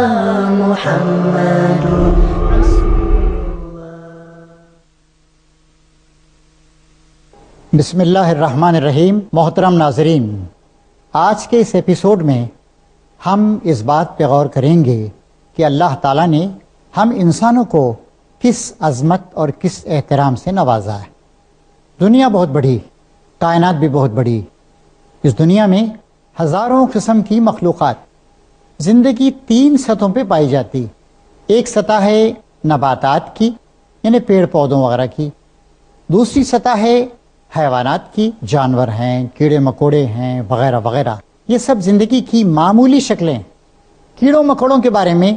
محمد بسم اللہ الرحمن الرحیم۔ محترم ناظرین، آج کے اس ایپیسوڈ میں ہم اس بات پہ غور کریں گے کہ اللہ تعالیٰ نے ہم انسانوں کو کس عظمت اور کس احترام سے نوازا ہے۔ دنیا بہت بڑی، کائنات بھی بہت بڑی، اس دنیا میں ہزاروں قسم کی مخلوقات زندگی 3 سطحوں پہ پائی جاتی۔ ایک سطح ہے نباتات کی، یعنی پیڑ پودوں وغیرہ کی۔ دوسری سطح ہے حیوانات کی، جانور ہیں، کیڑے مکوڑے ہیں وغیرہ وغیرہ۔ یہ سب زندگی کی معمولی شکلیں۔ کیڑوں مکوڑوں کے بارے میں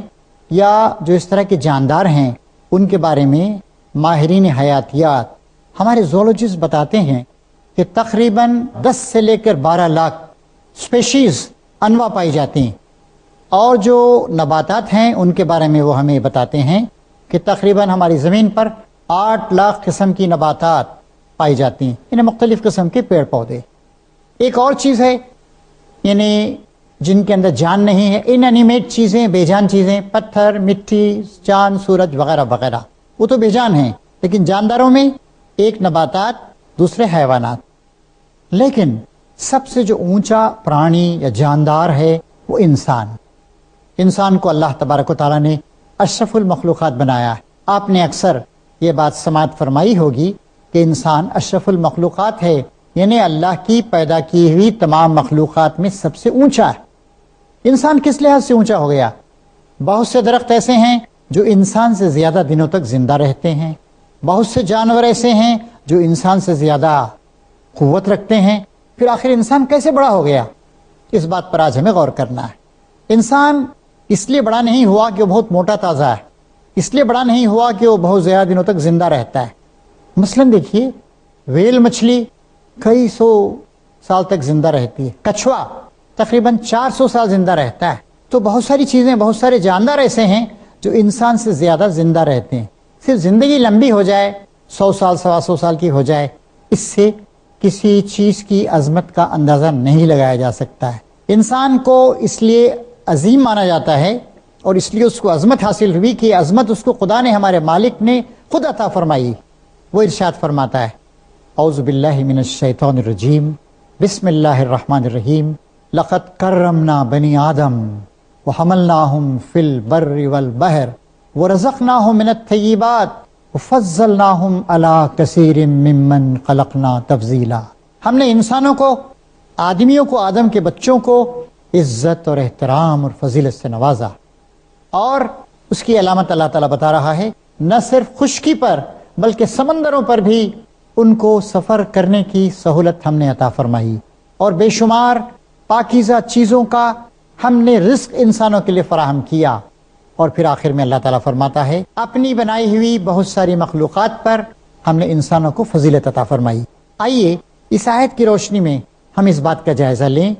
یا جو اس طرح کے جاندار ہیں ان کے بارے میں ماہرین حیاتیات، ہمارے زولوجسٹ بتاتے ہیں کہ تقریباً 10 سے لے کر 12 لاکھ اسپیشیز، انواع پائی جاتی ہیں۔ اور جو نباتات ہیں ان کے بارے میں وہ ہمیں بتاتے ہیں کہ تقریباً ہماری زمین پر 8 لاکھ قسم کی نباتات پائی جاتی ہیں، یعنی مختلف قسم کے پیڑ پودے۔ ایک اور چیز ہے یعنی جن کے اندر جان نہیں ہے، ان انیمیٹ چیزیں، بے جان چیزیں، پتھر، مٹی، چاند، سورج وغیرہ وغیرہ، وہ تو بے جان ہیں۔ لیکن جانداروں میں ایک نباتات، دوسرے حیوانات۔ لیکن سب سے جو اونچا پرانی یا جاندار ہے وہ انسان۔ انسان کو اللہ تبارک و تعالیٰ نے اشرف المخلوقات بنایا ہے۔ آپ نے اکثر یہ بات سماعت فرمائی ہوگی کہ انسان اشرف المخلوقات ہے، یعنی اللہ کی پیدا کی ہوئی تمام مخلوقات میں سب سے اونچا ہے۔ انسان کس لحاظ سے اونچا ہو گیا؟ بہت سے درخت ایسے ہیں جو انسان سے زیادہ دنوں تک زندہ رہتے ہیں، بہت سے جانور ایسے ہیں جو انسان سے زیادہ قوت رکھتے ہیں۔ پھر آخر انسان کیسے بڑا ہو گیا؟ اس بات پر آج ہمیں غور کرنا ہے۔ انسان اس لیے بڑا نہیں ہوا کہ وہ بہت موٹا تازہ ہے، اس لیے بڑا نہیں ہوا کہ وہ بہت زیادہ دنوں تک زندہ رہتا ہے۔ مثلاً دیکھیے، ویل مچھلی کئی 100 سال تک زندہ رہتی ہے، کچھوا تقریباً 400 سال زندہ رہتا ہے۔ تو بہت ساری چیزیں، بہت سارے جاندار ایسے ہیں جو انسان سے زیادہ زندہ رہتے ہیں۔ صرف زندگی لمبی ہو جائے، 100 سال 125 سال کی ہو جائے، اس سے کسی چیز کی عظمت کا اندازہ نہیں لگایا جا سکتا ہے۔ انسان کو اس لیے عظیم مانا جاتا ہے اور اس لیے اس کو عظمت حاصل ہوئی کہ عظمت اس کو خدا نے، ہمارے مالک نے خود عطا فرمائی۔ وہ ارشاد فرماتا ہے، اعوذ باللہ من الشیطان الرجیم، بسم اللہ الرحمن الرحیم، لقد کرمنا بنی آدم وحملناہم فی البر والبحر ورزقناہم من الطیبات وفضلناہم علی کثیر ممن خلقنا تفضیلا۔ ہم نے انسانوں کو، آدمیوں کو، آدم کے بچوں کو عزت اور احترام اور فضیلت سے نوازا۔ اور اس کی علامت اللہ تعالیٰ بتا رہا ہے، نہ صرف خشکی پر بلکہ سمندروں پر بھی ان کو سفر کرنے کی سہولت ہم نے عطا فرمائی، اور بے شمار پاکیزہ چیزوں کا ہم نے رزق انسانوں کے لیے فراہم کیا۔ اور پھر آخر میں اللہ تعالیٰ فرماتا ہے، اپنی بنائی ہوئی بہت ساری مخلوقات پر ہم نے انسانوں کو فضیلت عطا فرمائی۔ آئیے اس آیت کی روشنی میں ہم اس بات کا جائزہ لیں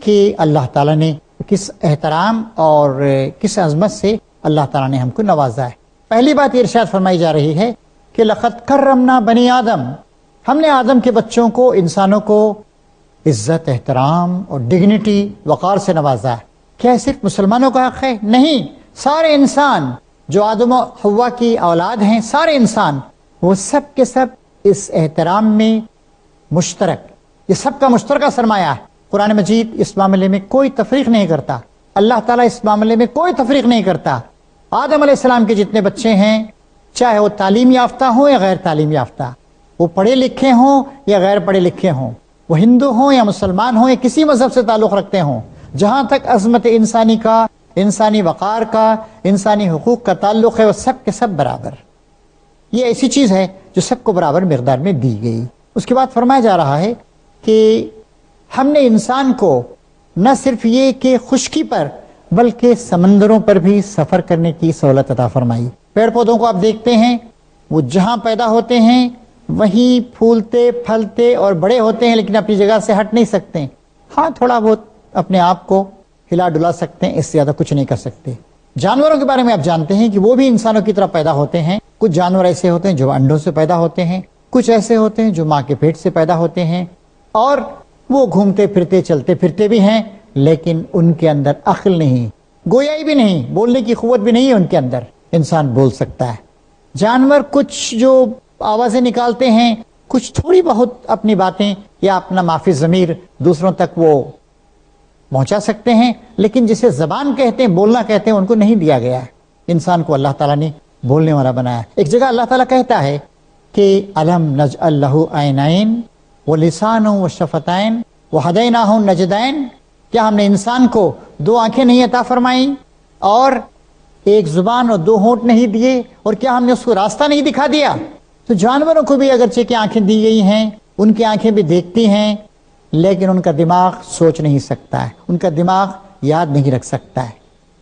کہ اللہ تعالیٰ نے کس احترام اور کس عظمت سے اللہ تعالیٰ نے ہم کو نوازا ہے۔ پہلی بات یہ ارشاد فرمائی جا رہی ہے کہ لقد کرمنا بنی آدم، ہم نے آدم کے بچوں کو، انسانوں کو عزت، احترام اور ڈگنیٹی، وقار سے نوازا ہے۔ کیا صرف مسلمانوں کا حق ہے؟ نہیں، سارے انسان جو آدم و حوا کی اولاد ہیں، سارے انسان، وہ سب کے سب اس احترام میں مشترک، یہ سب کا مشترکہ سرمایہ ہے۔ قرآن مجید اس معاملے میں کوئی تفریق نہیں کرتا، اللہ تعالیٰ اس معاملے میں کوئی تفریق نہیں کرتا۔ آدم علیہ السلام کے جتنے بچے ہیں، چاہے وہ تعلیم یافتہ ہوں یا غیر تعلیم یافتہ، وہ پڑھے لکھے ہوں یا غیر پڑھے لکھے ہوں، وہ ہندو ہوں یا مسلمان ہوں یا کسی مذہب سے تعلق رکھتے ہوں، جہاں تک عظمت انسانی کا، انسانی وقار کا، انسانی حقوق کا تعلق ہے، وہ سب کے سب برابر۔ یہ ایسی چیز ہے جو سب کو برابر مقدار میں دی گئی۔ اس کے بعد فرمایا جا رہا ہے کہ ہم نے انسان کو نہ صرف یہ کہ خشکی پر بلکہ سمندروں پر بھی سفر کرنے کی سہولت عطا فرمائی۔ پیڑ پودوں کو آپ دیکھتے ہیں، وہ جہاں پیدا ہوتے ہیں وہیں پھولتے پھلتے اور بڑے ہوتے ہیں، لیکن اپنی جگہ سے ہٹ نہیں سکتے۔ ہاں، تھوڑا بہت اپنے آپ کو ہلا ڈلا سکتے ہیں، اس سے زیادہ کچھ نہیں کر سکتے۔ جانوروں کے بارے میں آپ جانتے ہیں کہ وہ بھی انسانوں کی طرح پیدا ہوتے ہیں۔ کچھ جانور ایسے ہوتے ہیں جو انڈوں سے پیدا ہوتے ہیں، کچھ ایسے ہوتے ہیں جو ماں کے پیٹ سے پیدا ہوتے ہیں، اور وہ گھومتے پھرتے چلتے پھرتے بھی ہیں، لیکن ان کے اندر عقل نہیں، گویائی بھی نہیں، بولنے کی قوت بھی نہیں ہے ان کے اندر، انسان بول سکتا ہے۔ جانور کچھ جو آوازیں نکالتے ہیں، کچھ تھوڑی بہت اپنی باتیں یا اپنا معافی ضمیر دوسروں تک وہ پہنچا سکتے ہیں، لیکن جسے زبان کہتے ہیں، بولنا کہتے ہیں، ان کو نہیں دیا گیا ہے۔ انسان کو اللہ تعالیٰ نے بولنے والا بنایا۔ ایک جگہ اللہ تعالیٰ کہتا ہے کہ الم نجعل لہ عینین ولسانا وشفتین وہدیناہ النجدین، کیا ہم نے انسان کو دو آنکھیں نہیں عطا فرمائیں اور ایک زبان اور دو ہونٹ نہیں دیے، اور کیا ہم نے اس کو راستہ نہیں دکھا دیا؟ تو جانوروں کو بھی اگرچہ کہ آنکھیں دی گئی ہیں، ان کی آنکھیں بھی دیکھتی ہیں، لیکن ان کا دماغ سوچ نہیں سکتا ہے، ان کا دماغ یاد نہیں رکھ سکتا ہے۔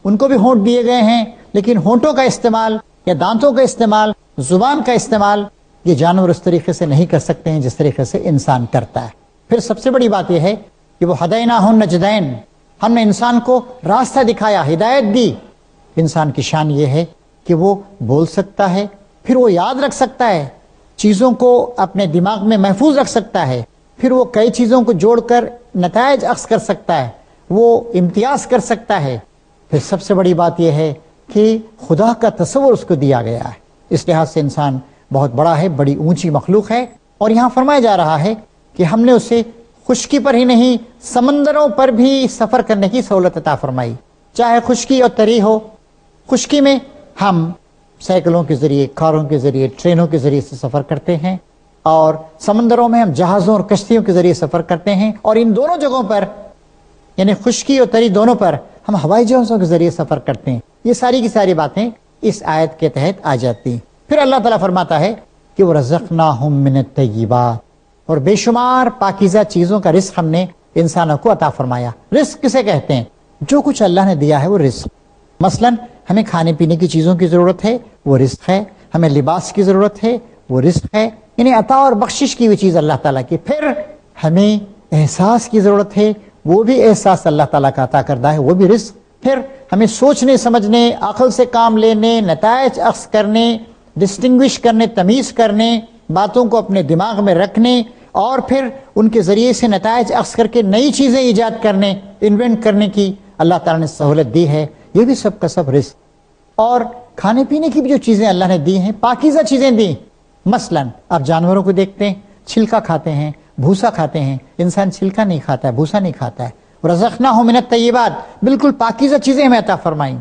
ان کو بھی ہونٹ دیے گئے ہیں، لیکن ہونٹوں کا استعمال یا دانتوں کا استعمال، زبان کا استعمال یہ جانور اس طریقے سے نہیں کر سکتے ہیں جس طریقے سے انسان کرتا ہے۔ پھر سب سے بڑی بات یہ ہے کہ وہ ہدیناہ النجدین، ہم نے انسان کو راستہ دکھایا، ہدایت دی۔ انسان کی شان یہ ہے کہ وہ بول سکتا ہے، پھر وہ یاد رکھ سکتا ہے، چیزوں کو اپنے دماغ میں محفوظ رکھ سکتا ہے، پھر وہ کئی چیزوں کو جوڑ کر نتائج اخذ کر سکتا ہے، وہ امتیاز کر سکتا ہے۔ پھر سب سے بڑی بات یہ ہے کہ خدا کا تصور اس کو دیا گیا ہے۔ اس لحاظ سے انسان بہت بڑا ہے، بڑی اونچی مخلوق ہے، اور یہاں فرمایا جا رہا ہے کہ ہم نے اسے خشکی پر ہی نہیں، سمندروں پر بھی سفر کرنے کی سہولت عطا فرمائی، چاہے خشکی اور تری ہو۔ خشکی میں ہم سائیکلوں کے ذریعے، کاروں کے ذریعے، ٹرینوں کے ذریعے سے سفر کرتے ہیں، اور سمندروں میں ہم جہازوں اور کشتیوں کے ذریعے سفر کرتے ہیں، اور ان دونوں جگہوں پر یعنی خشکی اور تری دونوں پر ہم ہوائی جہازوں کے ذریعے سفر کرتے ہیں۔ یہ ساری کی ساری باتیں اس آیت کے تحت آ جاتی ہیں۔ پھر اللہ تعالیٰ فرماتا ہے کہ وَرَزَقْنَاهُم مِّنَ الطَّيِّبَاتِ، اور بے شمار پاکیزہ چیزوں کا رزق ہم نے انسانوں کو عطا فرمایا۔ رزق کسے کہتے ہیں؟ جو کچھ اللہ نے دیا ہے وہ رزق۔ مثلا ہمیں کھانے پینے کی چیزوں کی ضرورت ہے، وہ رزق ہے۔ ہمیں لباس کی ضرورت ہے، وہ رزق ہے۔ یعنی عطا اور بخشش کی ہوئی چیز اللہ تعالیٰ کی۔ پھر ہمیں احساس کی ضرورت ہے، وہ بھی احساس اللہ تعالیٰ کا عطا کردہ ہے، وہ بھی رزق۔ پھر ہمیں سوچنے سمجھنے، عقل سے کام لینے، نتائج اخذ کرنے، ڈسٹنگوش کرنے، تمیز کرنے، باتوں کو اپنے دماغ میں رکھنے، اور پھر ان کے ذریعے سے نتائج اخذ کر کے نئی چیزیں ایجاد کرنے، انوینٹ کرنے کی اللہ تعالیٰ نے سہولت دی ہے۔ یہ بھی سب کا سب رزق۔ اور کھانے پینے کی بھی جو چیزیں اللہ نے دی ہیں، پاکیزہ چیزیں دی۔ مثلا آپ جانوروں کو دیکھتے ہیں، چھلکا کھاتے ہیں، بھوسا کھاتے ہیں۔ انسان چھلکا نہیں کھاتا ہے، بھوسا نہیں کھاتا ہے۔ رزقناہم من الطیبات، بالکل پاکیزہ چیزیں ہمیں عطا فرمائیں۔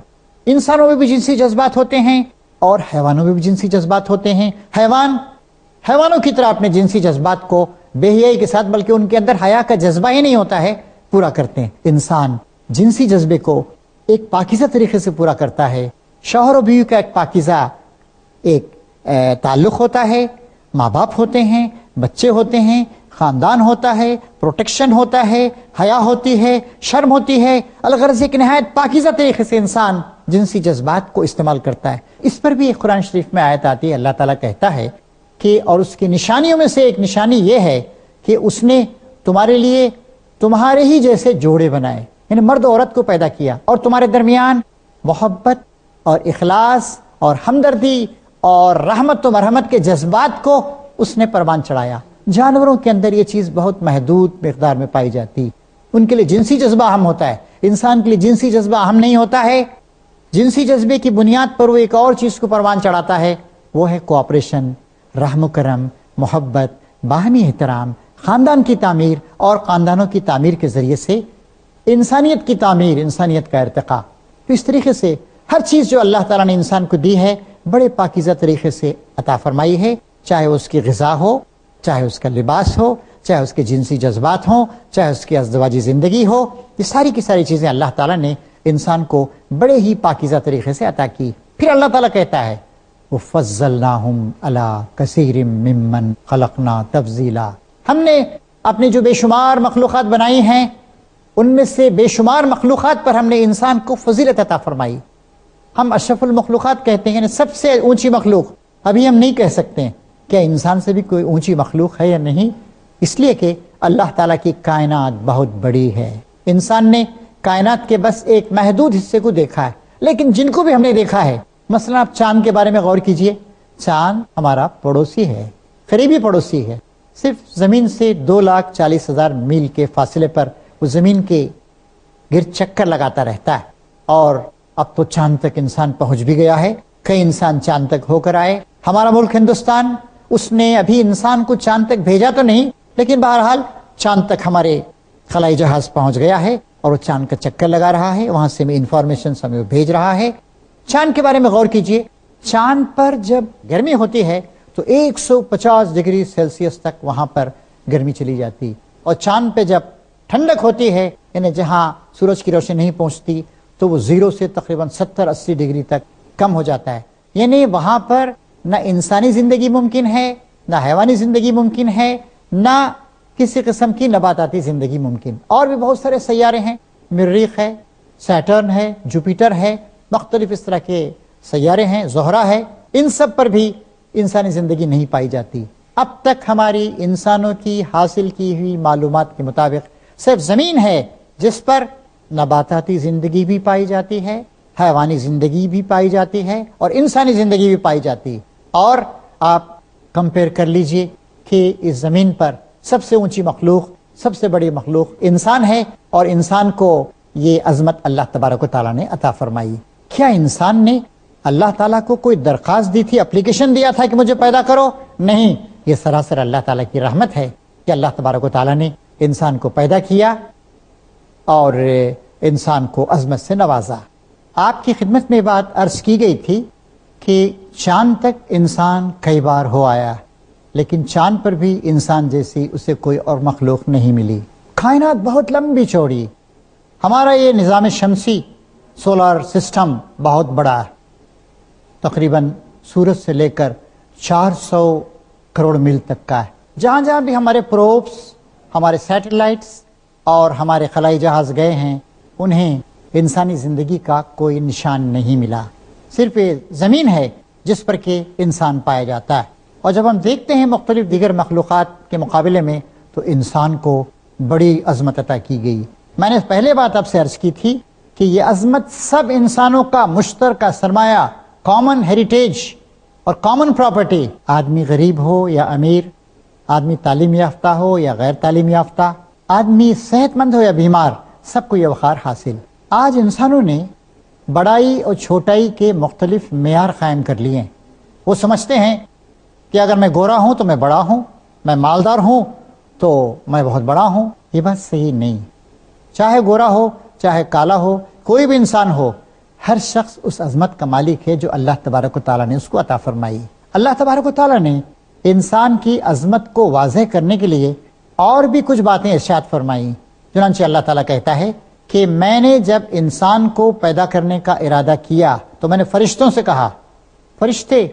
انسانوں میں بھی جنسی جذبات ہوتے ہیں، اور حیوانوں میں بھی جنسی جذبات ہوتے ہیں۔ حیوانوں کی طرح اپنے جنسی جذبات کو بے حیائی کے ساتھ، بلکہ ان کے اندر حیا کا جذبہ ہی نہیں ہوتا ہے، پورا کرتے ہیں۔ انسان جنسی جذبے کو ایک پاکیزہ طریقے سے پورا کرتا ہے۔ شوہر و بیوی کا ایک پاکیزہ ایک تعلق ہوتا ہے، ماں باپ ہوتے ہیں، بچے ہوتے ہیں، خاندان ہوتا ہے، پروٹیکشن ہوتا ہے، حیا ہوتی ہے، شرم ہوتی ہے۔ الغرض ایک نہایت پاکیزہ طریقے سے انسان جنسی جذبات کو استعمال کرتا ہے۔ اس پر بھی ایک قرآن شریف میں آیت آتی ہے، اللہ تعالیٰ کہتا ہے کہ اور اس کی نشانیوں میں سے ایک نشانی یہ ہے کہ اس نے تمہارے لیے تمہارے ہی جیسے جوڑے بنائے، یعنی مرد و عورت کو پیدا کیا، اور تمہارے درمیان محبت اور اخلاص اور ہمدردی اور رحمت و مرحمت کے جذبات کو اس نے پروان چڑھایا۔ جانوروں کے اندر یہ چیز بہت محدود مقدار میں پائی جاتی، ان کے لیے جنسی جذبہ اہم ہوتا ہے، انسان کے لیے جنسی جذبہ اہم نہیں ہوتا ہے۔ جنسی جذبے کی بنیاد پر وہ ایک اور چیز کو پروان چڑھاتا ہے، وہ ہے کوآپریشن، رحم و کرم، محبت، باہمی احترام، خاندان کی تعمیر، اور خاندانوں کی تعمیر کے ذریعے سے انسانیت کی تعمیر، انسانیت کا ارتقاء۔ تو اس طریقے سے ہر چیز جو اللہ تعالیٰ نے انسان کو دی ہے بڑے پاکیزہ طریقے سے عطا فرمائی ہے، چاہے اس کی غذا ہو، چاہے اس کا لباس ہو، چاہے اس کے جنسی جذبات ہوں، چاہے اس کی ازدواجی زندگی ہو۔ یہ ساری کی ساری چیزیں اللہ تعالیٰ نے انسان کو بڑے ہی پاکیزہ طریقے سے عطا کی۔ پھر اللہ تعالیٰ کہتا ہے وَفَضَّلْنَاهُمْ عَلَىٰ كَثِيرٍ مِّمَّنْ خَلَقْنَا تَفْضِيلًا، ہم نے اپنے جو بے شمار مخلوقات بنائی ہیں ان میں سے بے شمار مخلوقات پر ہم نے انسان کو فضیلت عطا فرمائی۔ ہم اشرف المخلوقات کہتے ہیں، یعنی سب سے اونچی مخلوق۔ ابھی ہم نہیں کہہ سکتے ہیں کہ انسان سے بھی کوئی اونچی مخلوق ہے یا نہیں، اس لیے کہ اللہ تعالیٰ کی کائنات بہت بڑی ہے۔ انسان نے کائنات کے بس ایک محدود حصے کو دیکھا ہے، لیکن جن کو بھی ہم نے دیکھا ہے، مثلا آپ چاند کے بارے میں غور کیجئے، چاند ہمارا پڑوسی ہے، قریبی پڑوسی ہے۔ صرف زمین سے 2,40,000 میل کے فاصلے پر وہ زمین کے گرد چکر لگاتا رہتا ہے، اور اب تو چاند تک انسان پہنچ بھی گیا ہے، کئی انسان چاند تک ہو کر آئے. ہمارا ملک ہندوستان، اس نے ابھی انسان کو چاند تک بھیجا تو نہیں، لیکن بہرحال چاند تک ہمارے خلائی جہاز پہنچ گیا ہے اور وہ چاند کا چکر لگا رہا ہے، وہاں سے انفارمیشن ہمیں بھیج رہا ہے. چاند کے بارے میں غور کیجئے، چاند پر جب گرمی ہوتی ہے تو 150 ڈگری سیلسیس تک وہاں پر گرمی چلی جاتی، اور چاند پہ جب ٹھنڈک ہوتی ہے، یعنی جہاں سورج کی روشنی نہیں پہنچتی، تو وہ 0 سے تقریباً 70-80 ڈگری تک کم ہو جاتا ہے. یعنی وہاں پر نہ انسانی زندگی ممکن ہے، نہ حیوانی زندگی ممکن ہے، نہ کسی قسم کی نباتاتی زندگی ممکن. اور بھی بہت سارے سیارے ہیں، مریخ ہے، سیٹرن ہے، جوپیٹر ہے، مختلف اس طرح کے سیارے ہیں، زہرہ ہے، ان سب پر بھی انسانی زندگی نہیں پائی جاتی. اب تک ہماری انسانوں کی حاصل کی ہوئی معلومات کے مطابق صرف زمین ہے جس پر نباتاتی زندگی بھی پائی جاتی ہے، حیوانی زندگی بھی پائی جاتی ہے، اور انسانی زندگی بھی پائی جاتی. اور آپ کمپیئر کر لیجئے کہ اس زمین پر سب سے اونچی مخلوق، سب سے بڑی مخلوق انسان ہے، اور انسان کو یہ عظمت اللہ تبارک و تعالیٰ نے عطا فرمائی. کیا انسان نے اللہ تعالیٰ کو کوئی درخواست دی تھی، اپلیکیشن دیا تھا کہ مجھے پیدا کرو؟ نہیں، یہ سراسر اللہ تعالیٰ کی رحمت ہے کہ اللہ تبارک و تعالیٰ نے انسان کو پیدا کیا اور انسان کو عظمت سے نوازا. آپ کی خدمت میں بات عرض کی گئی تھی کہ چاند تک انسان کئی بار ہو آیا، لیکن چاند پر بھی انسان جیسی اسے کوئی اور مخلوق نہیں ملی. کائنات بہت لمبی چوڑی، ہمارا یہ نظام شمسی سولار سسٹم بہت بڑا ہے، تقریباً سورج سے لے کر 400 کروڑ میل تک کا ہے. جہاں جہاں بھی ہمارے پروبس، ہمارے سیٹلائٹس اور ہمارے خلائی جہاز گئے ہیں، انہیں انسانی زندگی کا کوئی نشان نہیں ملا. صرف یہ زمین ہے جس پر کہ انسان پایا جاتا ہے. اور جب ہم دیکھتے ہیں مختلف دیگر مخلوقات کے مقابلے میں، تو انسان کو بڑی عظمت عطا کی گئی. میں نے پہلے بات آپ سے عرض کی تھی کہ یہ عظمت سب انسانوں کا مشترکہ سرمایہ، کامن ہیریٹیج اور کامن پراپرٹی. آدمی غریب ہو یا امیر، آدمی تعلیم یافتہ ہو یا غیر تعلیم یافتہ، آدمی صحت مند ہو یا بیمار، سب کو یہ وقار حاصل. آج انسانوں نے بڑائی اور چھوٹائی کے مختلف معیار قائم کر لیے ہیں. وہ سمجھتے ہیں کہ اگر میں گورا ہوں تو میں بڑا ہوں، میں مالدار ہوں تو میں بہت بڑا ہوں. یہ بات صحیح نہیں. چاہے گورا ہو، چاہے کالا ہو، کوئی بھی انسان ہو، ہر شخص اس عظمت کا مالک ہے جو اللہ تبارک و تعالیٰ نے اس کو عطا فرمائی. اللہ تبارک و تعالیٰ نے انسان کی عظمت کو واضح کرنے کے لیے اور بھی کچھ باتیں ارشاد فرمائی. چنانچہ اللہ تعالیٰ کہتا ہے کہ میں نے جب انسان کو پیدا کرنے کا ارادہ کیا تو میں نے فرشتوں سے کہا. فرشتے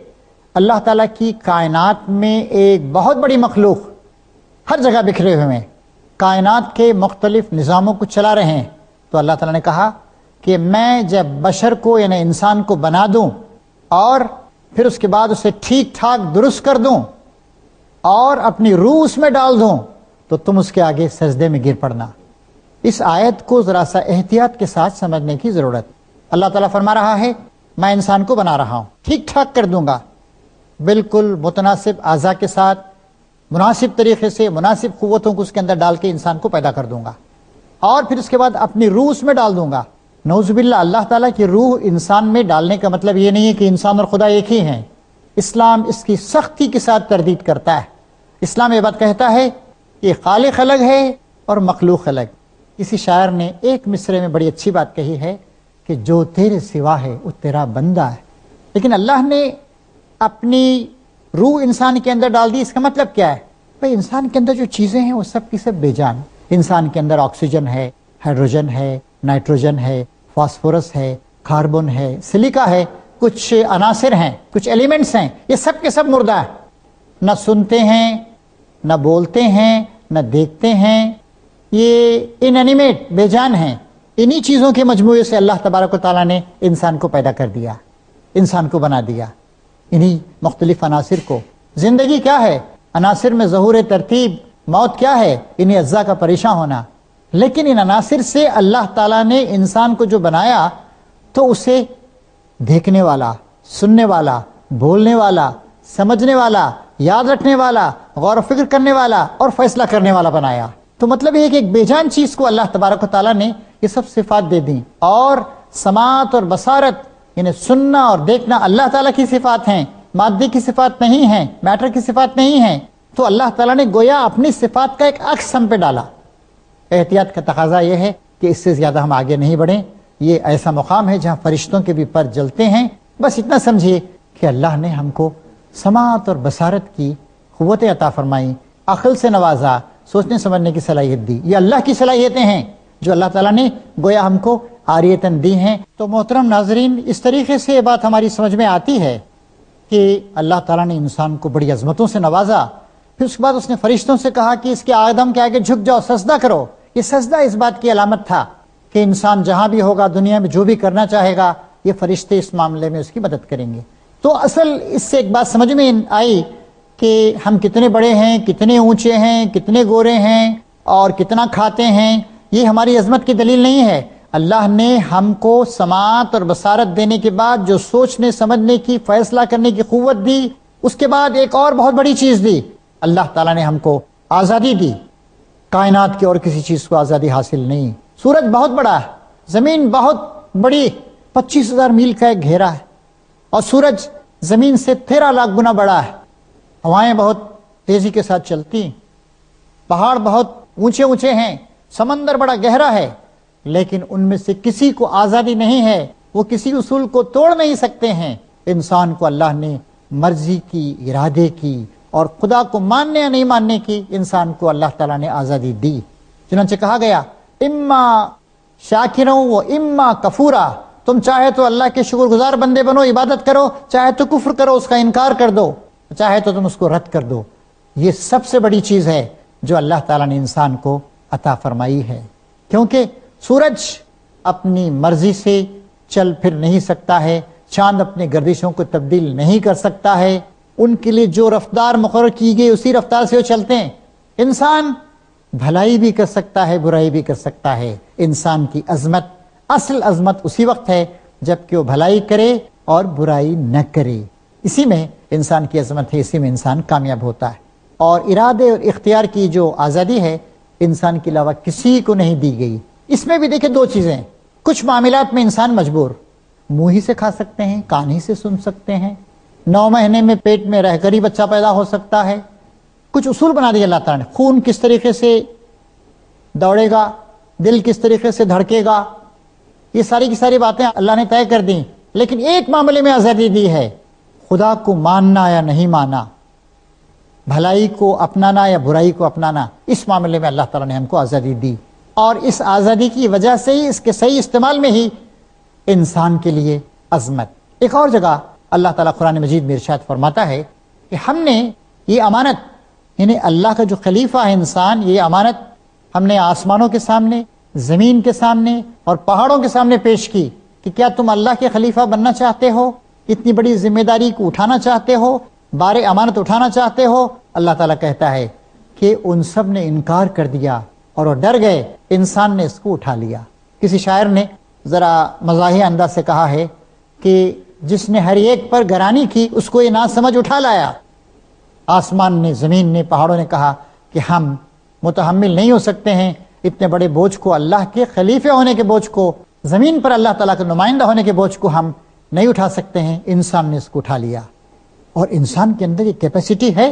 اللہ تعالیٰ کی کائنات میں ایک بہت بڑی مخلوق، ہر جگہ بکھرے ہوئے ہیں، کائنات کے مختلف نظاموں کو چلا رہے ہیں. تو اللہ تعالیٰ نے کہا کہ میں جب بشر کو یعنی انسان کو بنا دوں اور پھر اس کے بعد اسے ٹھیک ٹھاک درست کر دوں اور اپنی روح اس میں ڈال دوں تو تم اس کے آگے سجدے میں گر پڑنا. اس آیت کو ذرا سا احتیاط کے ساتھ سمجھنے کی ضرورت. اللہ تعالیٰ فرما رہا ہے میں انسان کو بنا رہا ہوں، ٹھیک ٹھاک کر دوں گا، بالکل متناسب اعضاء کے ساتھ، مناسب طریقے سے مناسب قوتوں کو اس کے اندر ڈال کے انسان کو پیدا کر دوں گا، اور پھر اس کے بعد اپنی روح اس میں ڈال دوں گا. نعوذ باللہ، اللہ تعالیٰ کی روح انسان میں ڈالنے کا مطلب یہ نہیں ہے کہ انسان اور خدا ایک ہی ہیں. اسلام اس کی سختی کے ساتھ تردید کرتا ہے. اسلام یہ بات کہتا ہے کہ خالق الگ ہے اور مخلوق الگ. کسی شاعر نے ایک مصرے میں بڑی اچھی بات کہی ہے کہ جو تیرے سوا ہے وہ تیرا بندہ ہے. لیکن اللہ نے اپنی روح انسان کے اندر ڈال دی. اس کا مطلب کیا ہے؟ بھئی انسان کے اندر جو چیزیں ہیں وہ سب کی سب بے جان. انسان کے اندر آکسیجن ہے، ہائیڈروجن ہے، نائٹروجن ہے، فاسفورس ہے، کاربن ہے، سلیکا ہے، کچھ عناصر ہیں، کچھ ایلیمنٹس ہیں، یہ سب کے سب مردہ ہے. نہ سنتے ہیں، نہ بولتے ہیں، نہ دیکھتے ہیں، یہ انینیمیٹ، بے جان ہیں. انہی چیزوں کے مجموعے سے اللہ تبارک و تعالیٰ نے انسان کو پیدا کر دیا، انسان کو بنا دیا. انہی مختلف عناصر کو. زندگی کیا ہے؟ عناصر میں ظہور ترتیب. موت کیا ہے؟ انہی اجزاء کا پریشان ہونا. لیکن ان عناصر سے اللہ تعالیٰ نے انسان کو جو بنایا تو اسے دیکھنے والا، سننے والا، بولنے والا، سمجھنے والا، یاد رکھنے والا، غور و فکر کرنے والا اور فیصلہ کرنے والا بنایا. تو مطلب یہ ہے کہ ایک بے جان چیز کو اللہ تبارک و تعالیٰ نے یہ سب صفات دے دیں. اور سماعت اور بصارت یعنی سننا اور دیکھنا اللہ تعالیٰ کی صفات ہیں، مادے کی صفات نہیں ہیں، میٹر کی صفات نہیں ہیں، تو اللہ تعالیٰ نے گویا اپنی صفات کا ایک عکس ہم پہ ڈالا۔ احتیاط کا تقاضا یہ ہے کہ اس سے زیادہ ہم آگے نہیں بڑھیں، یہ ایسا مقام ہے جہاں فرشتوں کے بھی پر جلتے ہیں۔ بس اتنا سمجھیے کہ اللہ نے ہم کو سماعت اور بصارت کی قوت عطا فرمائی، عقل سے نوازا، سوچنے سمجھنے کی صلاحیت دی۔ یہ اللہ کی صلاحیتیں ہیں جو اللہ تعالیٰ نے گویا ہم کو عاریتاً دی ہیں۔ تو محترم ناظرین، اس طریقے سے یہ بات ہماری سمجھ میں آتی ہے کہ اللہ تعالیٰ نے انسان کو بڑی عظمتوں سے نوازا، پھر اس کے بعد اس نے فرشتوں سے کہا کہ اس کے آدم کے آگے جھک جاؤ، سجدہ کرو۔ یہ سجدہ اس بات کی علامت تھا کہ انسان جہاں بھی ہوگا دنیا میں جو بھی کرنا چاہے گا، یہ فرشتے اس معاملے میں اس کی مدد کریں گے۔ تو اصل اس سے ایک بات سمجھ میں آئی کہ ہم کتنے بڑے ہیں، کتنے اونچے ہیں، کتنے گورے ہیں اور کتنا کھاتے ہیں، یہ ہماری عظمت کی دلیل نہیں ہے۔ اللہ نے ہم کو سماعت اور بصارت دینے کے بعد جو سوچنے سمجھنے کی، فیصلہ کرنے کی قوت دی، اس کے بعد ایک اور بہت بڑی چیز دی، اللہ تعالیٰ نے ہم کو آزادی دی۔ کائنات کی اور کسی چیز کو آزادی حاصل نہیں۔ سورج بہت بڑا ہے، زمین بہت بڑی، 25,000 میل کا ایک گھیرا ہے، اور سورج زمین سے 13 لاکھ گنا بڑا ہے۔ ہوائیں بہت تیزی کے ساتھ چلتی ہیں، پہاڑ بہت اونچے اونچے ہیں، سمندر بڑا گہرا ہے، لیکن ان میں سے کسی کو آزادی نہیں ہے، وہ کسی اصول کو توڑ نہیں سکتے ہیں۔ انسان کو اللہ نے مرضی کی، ارادے کی اور خدا کو ماننے یا نہیں ماننے کی انسان کو اللہ تعالیٰ نے آزادی دی۔ چنانچہ کہا گیا اما شاکروں و اما کفورا، تم چاہے تو اللہ کے شکر گزار بندے بنو، عبادت کرو، چاہے تو کفر کرو، اس کا انکار کر دو، چاہے تو تم اس کو رد کر دو۔ یہ سب سے بڑی چیز ہے جو اللہ تعالیٰ نے انسان کو عطا فرمائی ہے، کیونکہ سورج اپنی مرضی سے چل پھر نہیں سکتا ہے، چاند اپنے گردشوں کو تبدیل نہیں کر سکتا ہے، ان کے لیے جو رفتار مقرر کی گئی اسی رفتار سے وہ چلتے ہیں۔ انسان بھلائی بھی کر سکتا ہے، برائی بھی کر سکتا ہے۔ انسان کی عظمت، اصل عظمت اسی وقت ہے جب کہ وہ بھلائی کرے اور برائی نہ کرے، اسی میں انسان کی عظمت ہے، اسی میں انسان کامیاب ہوتا ہے۔ اور ارادے اور اختیار کی جو آزادی ہے انسان کے علاوہ کسی کو نہیں دی گئی۔ اس میں بھی دیکھیں دو چیزیں، کچھ معاملات میں انسان مجبور، منہ ہی سے کھا سکتے ہیں، کان ہی سے سن سکتے ہیں، 9 مہینے میں پیٹ میں رہ کر ہی بچہ پیدا ہو سکتا ہے۔ کچھ اصول بنا دیا اللہ تعالیٰ نے، خون کس طریقے سے دوڑے گا، دل کس طریقے سے دھڑکے گا، یہ ساری کی ساری باتیں اللہ نے طے کر دیں۔ لیکن ایک معاملے میں آزادی دی ہے، خدا کو ماننا یا نہیں ماننا، بھلائی کو اپنانا یا برائی کو اپنانا، اس معاملے میں اللہ تعالیٰ نے ہم کو آزادی دی، اور اس آزادی کی وجہ سے ہی، اس کے صحیح استعمال میں ہی انسان کے لیے عظمت۔ ایک اور جگہ اللہ تعالیٰ قرآن مجید میں ارشاد فرماتا ہے کہ ہم نے یہ امانت، یعنی اللہ کا جو خلیفہ ہے انسان، یہ امانت ہم نے آسمانوں کے سامنے، زمین کے سامنے اور پہاڑوں کے سامنے پیش کی کہ کیا تم اللہ کے خلیفہ بننا چاہتے ہو، اتنی بڑی ذمہ داری کو اٹھانا چاہتے ہو، بار امانت اٹھانا چاہتے ہو؟ اللہ تعالیٰ کہتا ہے کہ ان سب نے انکار کر دیا اور وہ ڈر گئے، انسان نے اس کو اٹھا لیا۔ کسی شاعر نے ذرا مزاحیہ انداز سے کہا ہے کہ جس نے ہر ایک پر گرانی کی اس کو یہ نہ سمجھ اٹھا لایا۔ آسمان نے، زمین نے، پہاڑوں نے کہا کہ ہم متحمل نہیں ہو سکتے ہیں اتنے بڑے بوجھ کو، اللہ کے خلیفے ہونے کے بوجھ کو، زمین پر اللہ تعالیٰ کا نمائندہ ہونے کے بوجھ کو ہم نہیں اٹھا سکتے ہیں۔ انسان نے اس کو اٹھا لیا، اور انسان کے اندر یہ کیپیسٹی ہے،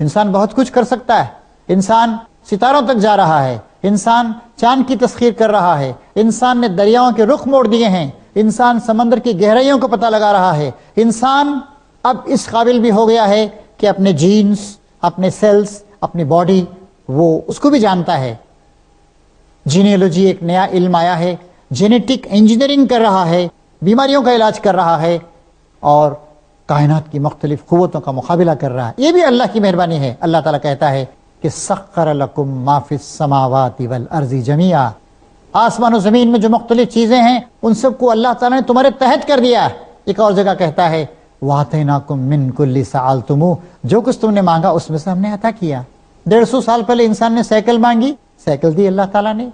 انسان بہت کچھ کر سکتا ہے۔ انسان ستاروں تک جا رہا ہے، انسان چاند کی تسخیر کر رہا ہے، انسان نے دریاؤں کے رخ موڑ دیے ہیں، انسان سمندر کی گہرائیوں کو پتہ لگا رہا ہے، انسان اب اس قابل بھی ہو گیا ہے کہ اپنے جینز، اپنے سیلز، اپنی باڈی، وہ اس کو بھی جانتا ہے۔ جینیالوجی ایک نیا علم آیا ہے، جینیٹک انجینئرنگ کر رہا ہے، بیماریوں کا علاج کر رہا ہے، اور کائنات کی مختلف قوتوں کا مقابلہ کر رہا ہے۔ یہ بھی اللہ کی مہربانی ہے۔ اللہ تعالیٰ کہتا ہے کہ سخر لکم ما فی السماوات والارض جميعا، آسمان و زمین میں جو مختلف چیزیں ہیں ان سب کو اللہ تعالیٰ نے تمہارے تحت کر دیا ہے۔ ایک اور جگہ کہتا ہے وَآتَيْنَاكُم مِّن كُلِّ سَأَلْتُمُوهُ، جو کچھ تم نے مانگا اس میں سے ہم نے عطا کیا۔ 150 سال پہلے انسان نے سائیکل مانگی، سائیکل دی اللہ تعالیٰ نے۔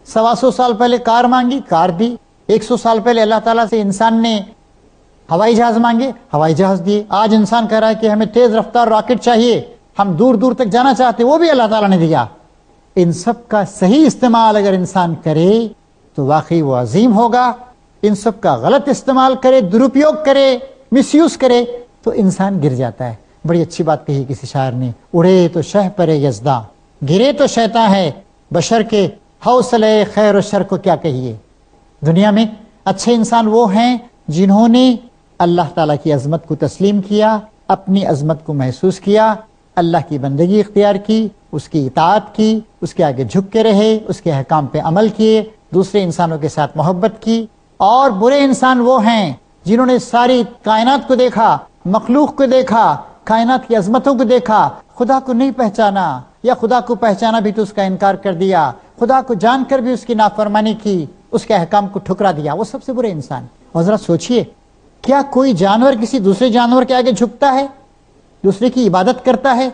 125 سال پہلے کار مانگی، کار دی۔ 100 سال پہلے اللہ تعالیٰ سے انسان نے ہوائی جہاز مانگے، ہوائی جہاز دیے۔ آج انسان کہہ رہا ہے کہ ہمیں تیز رفتار راکٹ چاہیے، ہم دور دور تک جانا چاہتے، وہ بھی اللہ تعالیٰ نے دیا۔ ان سب کا صحیح استعمال اگر انسان کرے تو واقعی وہ عظیم ہوگا. ان سب کا غلط استعمال کرے، درپیوگ کرے، مس یوز کرے تو انسان گر جاتا ہے. بڑی اچھی بات کہی کسی شاعر نے، اڑے تو شہ پرے یزداں، گرے تو شیطاں ہے، بشر کے حوصلے خیر و شر کو کیا کہیے. دنیا میں اچھے انسان وہ ہیں جنہوں نے اللہ تعالیٰ کی عظمت کو تسلیم کیا، اپنی عظمت کو محسوس کیا، اللہ کی بندگی اختیار کی، اس کی اطاعت کی، اس کے آگے جھک کے رہے، اس کے احکام پہ عمل کیے، دوسرے انسانوں کے ساتھ محبت کی. اور برے انسان وہ ہیں جنہوں نے ساری کائنات کو دیکھا، مخلوق کو دیکھا، کائنات کی عظمتوں کو دیکھا، خدا کو نہیں پہچانا، یا خدا کو پہچانا بھی تو اس کا انکار کر دیا، خدا کو جان کر بھی اس کی نافرمانی کی، اس کے احکام کو ٹھکرا دیا. وہ سب سے برے انسان. اور ذرا سوچئے، کیا کوئی جانور کسی دوسرے جانور کے آگے جھکتا ہے، دوسرے کی عبادت کرتا ہے؟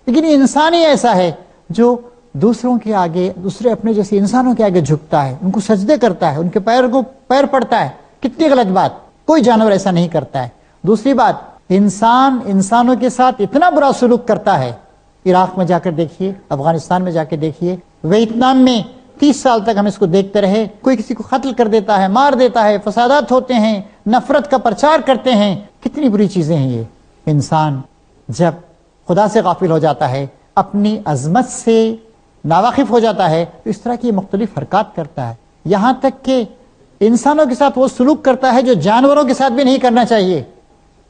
لیکن انسان ہی ایسا ہے جو دوسروں کے آگے، دوسرے اپنے جیسے انسانوں کے آگے جھکتا ہے، ان کو سجدے کرتا ہے، ان کے پیر کو پیر پڑتا ہے. کتنی غلط بات. کوئی جانور ایسا نہیں کرتا ہے. دوسری بات، انسان انسانوں کے ساتھ اتنا برا سلوک کرتا ہے. عراق میں جا کر دیکھیے، افغانستان میں جا کے دیکھیے، ویتنام میں 30 سال تک ہم اس کو دیکھتے رہے. کوئی کسی کو قتل کر دیتا ہے، مار دیتا ہے، فسادات ہوتے ہیں، نفرت کا پرچار کرتے ہیں. کتنی بری چیزیں ہیں یہ. انسان جب خدا سے غافل ہو جاتا ہے، اپنی عظمت سے ناواقف ہو جاتا ہے، تو اس طرح کی مختلف حرکات کرتا ہے. یہاں تک کہ انسانوں کے ساتھ وہ سلوک کرتا ہے جو جانوروں کے ساتھ بھی نہیں کرنا چاہیے.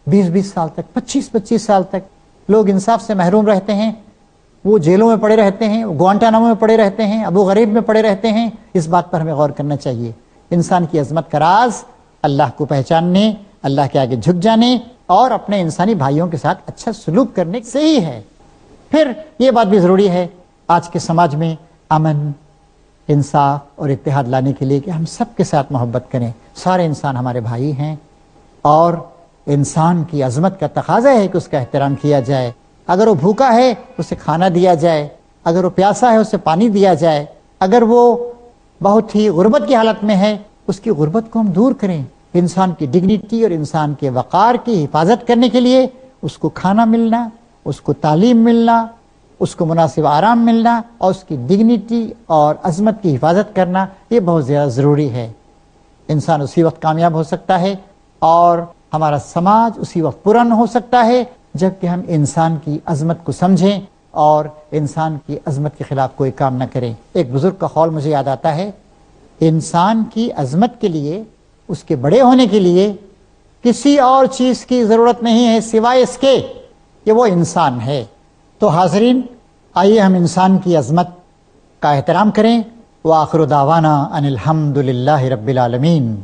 20 سال تک، 25 سال تک لوگ انصاف سے محروم رہتے ہیں، وہ جیلوں میں پڑے رہتے ہیں، گوانٹانامو میں پڑے رہتے ہیں، ابو غریب میں پڑے رہتے ہیں. اس بات پر ہمیں غور کرنا چاہیے. انسان کی عظمت کا راز اللہ کو پہچاننے، اللہ کے آگے جھک جانے اور اپنے انسانی بھائیوں کے ساتھ اچھا سلوک کرنے سے ہی ہے. پھر یہ بات بھی ضروری ہے آج کے سماج میں امن، انصاف اور اتحاد لانے کے لیے کہ ہم سب کے ساتھ محبت کریں. سارے انسان ہمارے بھائی ہیں اور انسان کی عظمت کا تقاضا ہے کہ اس کا احترام کیا جائے. اگر وہ بھوکا ہے اسے کھانا دیا جائے، اگر وہ پیاسا ہے اسے پانی دیا جائے، اگر وہ بہت ہی غربت کی حالت میں ہے اس کی غربت کو ہم دور کریں. انسان کی ڈگنیٹی اور انسان کے وقار کی حفاظت کرنے کے لیے اس کو کھانا ملنا، اس کو تعلیم ملنا، اس کو مناسب آرام ملنا اور اس کی ڈگنیٹی اور عظمت کی حفاظت کرنا یہ بہت زیادہ ضروری ہے. انسان اسی وقت کامیاب ہو سکتا ہے اور ہمارا سماج اسی وقت پرامن ہو سکتا ہے جب کہ ہم انسان کی عظمت کو سمجھیں اور انسان کی عظمت کے خلاف کوئی کام نہ کریں. ایک بزرگ کا قول مجھے یاد آتا ہے، انسان کی عظمت کے لیے، اس کے بڑے ہونے کے لیے کسی اور چیز کی ضرورت نہیں ہے سوائے اس کے کہ وہ انسان ہے. تو حاضرین، آئیے ہم انسان کی عظمت کا احترام کریں. وآخر دعوانا ان الحمد للہ رب العالمین.